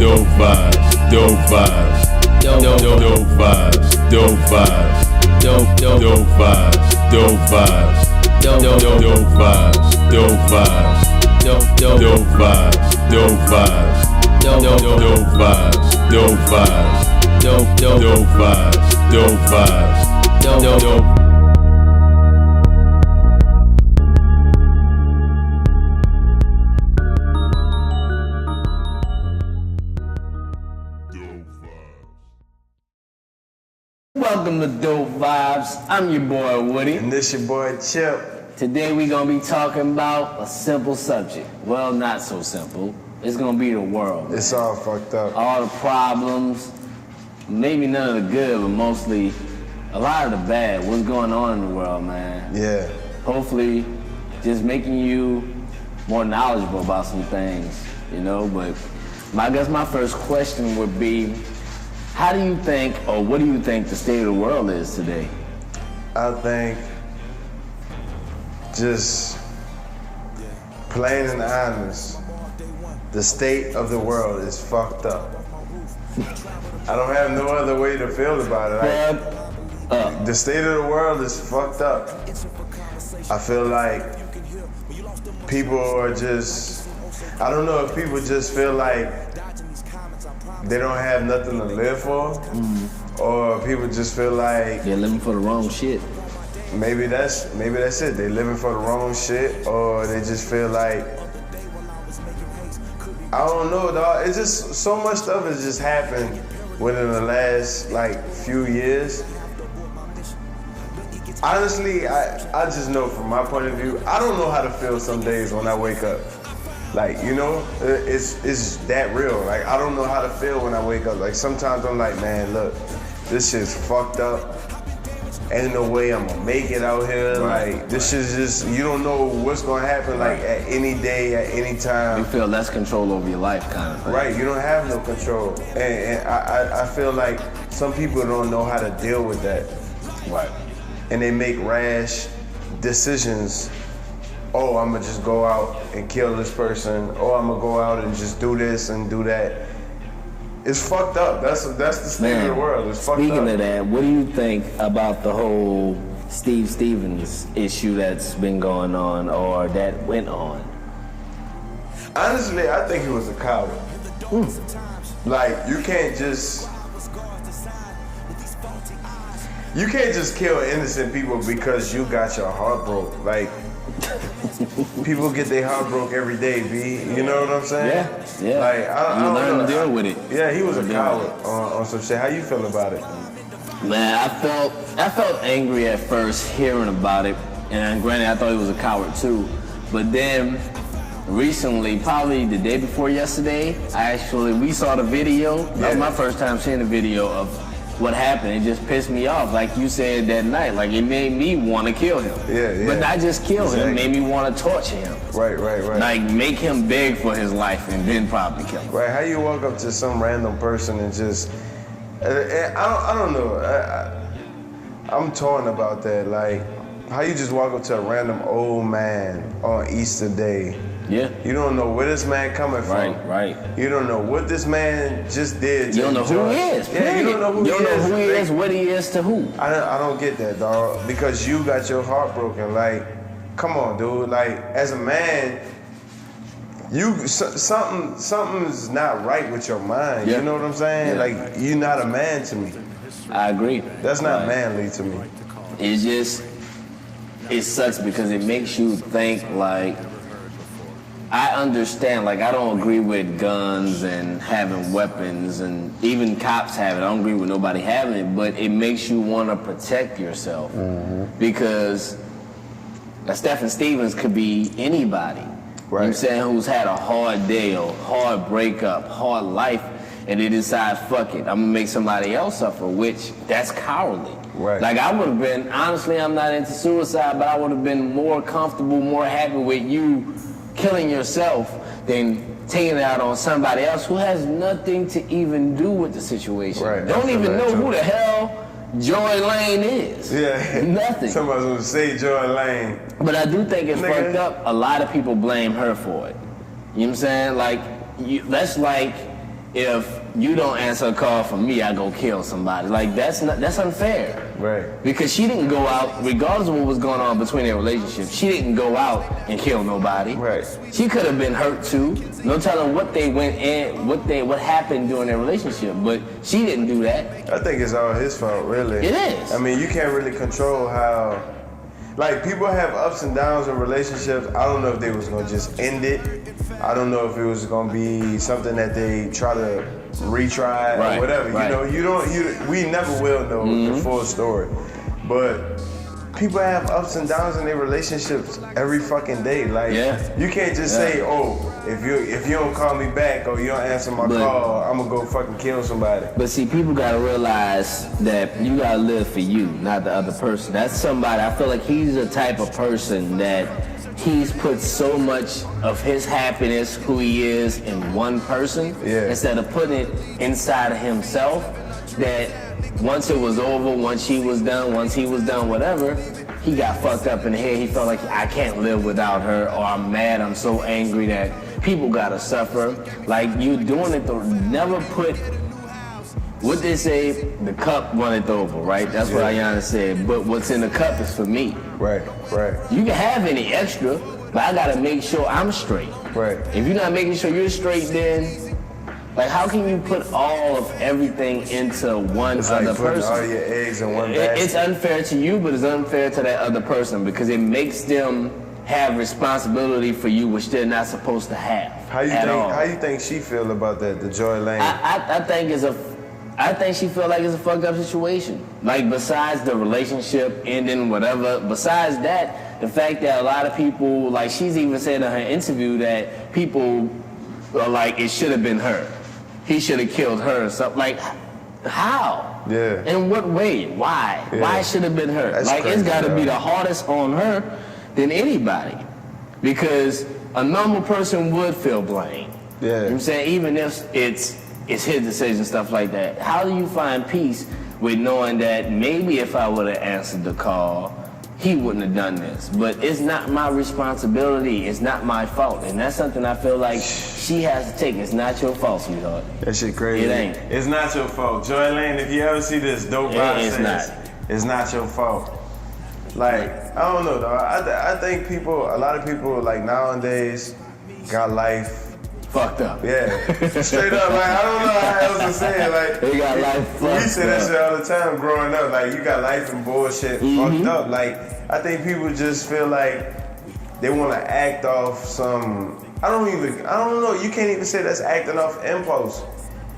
DopeVibez, DopeVibez, DopeVibez, DopeVibez, DopeVibez, DopeVibez, DopeVibez, DopeVibez, DopeVibez, DopeVibez, DopeVibez, DopeVibez, DopeVibez, DopeVibez. Welcome to DopeVibez. I'm your boy Woody. And this your boy Chip. Today we gonna be talking about a simple subject. Well, not so simple. It's gonna be the world. It's all fucked up. All the problems, maybe none of the good, but mostly a lot of the bad. What's going on in the world, man? Yeah. Hopefully, just making you more knowledgeable about some things, you know? But I guess my first question would be, how do you think, or what do you think the state of the world is today? I think just plain and honest, the state of the world is fucked up. I don't have no other way to feel about it. The state of the world is fucked up. I feel like people are just, I don't know if people just feel like they don't have nothing to live for, or people just feel like they're living for the wrong shit. Maybe that's it. They living for the wrong shit, or they just feel like, I don't know, dog. It's just so much stuff has just happened within the last like few years. Honestly, I just know from my point of view, I don't know how to feel some days when I wake up. Like, you know, it's that real. Like, I don't know how to feel when I wake up. Like, sometimes I'm like, man, look, this shit's fucked up. Ain't no way I'm gonna make it out here. Like, this shit's just, you don't know what's gonna happen, like, at any day, at any time. You feel less control over your life, kind of thing. Right, you don't have no control. And I feel like some people don't know how to deal with that. Right. And they make rash decisions. Oh, I'm gonna just go out and kill this person. Oh, I'm gonna go out and just do this and do that. It's fucked up. That's the state of the world. It's fucked up. Speaking of that, what do you think about the whole Steve Stevens issue that's been going on, or that went on? Honestly, I think he was a coward. Like, you can't just kill innocent people because you got your heart broke. Like, people get their heart broke every day, B. You know what I'm saying? Yeah. Like, I don't learn know. to deal with it. Yeah, he was a coward on some shit. How you feel about it? Man, I felt angry at first hearing about it, and granted, I thought he was a coward too. But then, recently, probably the day before yesterday, we saw the video. Yeah. That was my first time seeing the video of what happened. It just pissed me off, like you said that night. Like, it made me want to kill him. Yeah. But not just kill him, it made me want to torture him. Right. Like, make him beg for his life and then probably kill him. Right, how you walk up to some random person and just, I don't know. I'm torn about that. Like, how you just walk up to a random old man on Easter Day. Yeah. You don't know where this man coming from. Right. You don't know what this man just did. You don't know who he is. Yeah, you don't know who he is. You don't know who he is, what he is to who. I don't get that, dog. Because you got your heart broken. Like, come on, dude. Like, as a man, something's not right with your mind. Yeah. You know what I'm saying? Yeah. Like, you're not a man to me. I agree. That's not manly to me. It sucks because it makes you think, like, I understand, like, I don't agree with guns and having weapons, and even cops have it. I don't agree with nobody having it, but it makes you want to protect yourself. Because Stephen Stevens could be anybody. Right. You know what I'm saying? Who's had a hard day, or hard breakup, hard life, and they decide, fuck it, I'm gonna make somebody else suffer, which that's cowardly. Right. Like, I would have been, honestly, I'm not into suicide, but I would have been more comfortable, more happy with you killing yourself than taking it out on somebody else who has nothing to even do with the situation. Right. Don't even know who the hell Joy Lane is. Yeah. Nothing. Somebody's gonna say Joy Lane. But I do think it's fucked up. A lot of people blame her for it. You know what I'm saying? Like, that's like if you don't answer a call from me, I go kill somebody. Like, that's unfair. Right. Because she didn't go out, regardless of what was going on between their relationship, she didn't go out and kill nobody. Right. She could have been hurt too. No telling what they went in, what happened during their relationship, but she didn't do that. I think it's all his fault, really. It is. I mean, you can't really control how, like, people have ups and downs in relationships. I don't know if they was gonna just end it. I don't know if it was gonna be something that they try to retry or whatever. Right. You know, we never will know the full story. But people have ups and downs in their relationships every fucking day. Like, you can't just say, oh, if you don't call me back or you don't answer my call, I'm gonna go fucking kill somebody. But see, people gotta realize that you gotta live for you, not the other person. That's somebody, I feel like he's the type of person that he's put so much of his happiness, who he is, in one person, instead of putting it inside of himself, that once it was over, once she was done, once he was done, whatever, he got fucked up in the head. He felt like, I can't live without her, or I'm mad, I'm so angry that people gotta suffer. Like, you doing it, never put, what they say, the cup runneth over, right? That's what Ayana said, but what's in the cup is for me. Right. You can have any extra, but I gotta make sure I'm straight. Right. If you're not making sure you're straight, then, like, how can you put all of everything into one it's other like putting person? all your eggs in one basket. It's unfair to you, but it's unfair to that other person because it makes them have responsibility for you, which they're not supposed to have. How you think she feel about that, the Joy Lane? I think she feel like it's a fucked up situation. Like, besides the relationship ending, whatever, besides that, the fact that a lot of people, like, she's even said in her interview that people are like, it should have been her. He should have killed her or something. Like, how? Yeah. In what way? Why? Yeah. Why should have been her? That's like, crazy, it's got to be the hardest on her than anybody. Because a normal person would feel blame. Yeah. You know what I'm saying? Even if it's his decision, stuff like that. How do you find peace with knowing that maybe if I would have answered the call, he wouldn't have done this? But it's not my responsibility. It's not my fault. And that's something I feel like she has to take. It's not your fault, sweetheart. That shit crazy. It ain't. It's not your fault. Joy Lane, if you ever see this, DopeVibez, it's not your fault. Like, I don't know, though. I think a lot of people, like, nowadays got life fucked up. Yeah. Straight up, like, I don't know how else to say it. Like, they got life fucked up. We say that shit all the time growing up. Like, you got life and bullshit fucked up. Like, I think people just feel like they want to act off some, I don't know. You can't even say that's acting off impulse.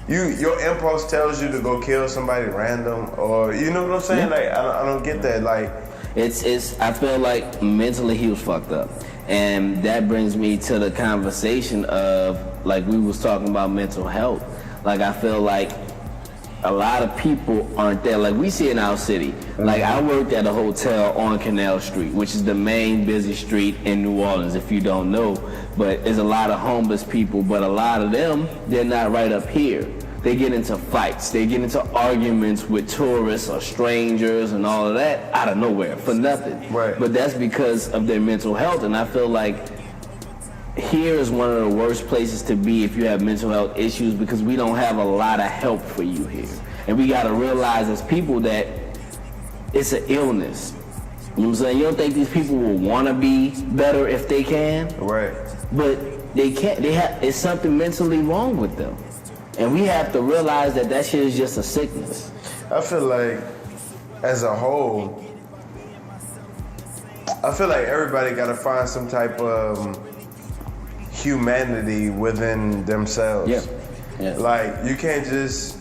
Your impulse tells you to go kill somebody random, or, you know what I'm saying? Like, I don't get that. Like, I feel like mentally he was fucked up. And that brings me to the conversation of, like, we was talking about mental health. Like, I feel like a lot of people aren't there. Like, we see in our city. Like, I worked at a hotel on Canal Street, which is the main busy street in New Orleans, if you don't know. But there's a lot of homeless people, but a lot of them, they're not right up here. They get into fights. They get into arguments with tourists or strangers and all of that out of nowhere for nothing. Right. But that's because of their mental health. And I feel like here is one of the worst places to be if you have mental health issues, because we don't have a lot of help for you here. And we got to realize as people that it's an illness. You know what I'm saying? You don't think these people will want to be better if they can? Right. But they can't. It's something mentally wrong with them. And we have to realize that shit is just a sickness. I feel like, as a whole, I feel like everybody got to find some type of humanity within themselves. Yeah. Like, you can't just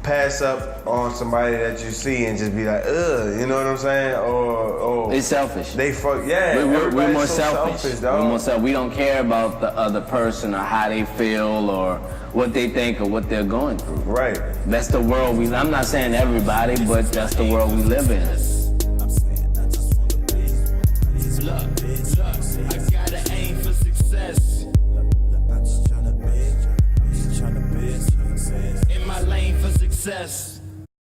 pass up on somebody that you see and just be like, ugh, you know what I'm saying? Or it's selfish. We're more so selfish. We don't care about the other person or how they feel or what they think or what they're going through. Right. That's the world I'm not saying everybody, but that's the world we live in. Look, I gotta aim for success. I'm just trying to be in my lane for success.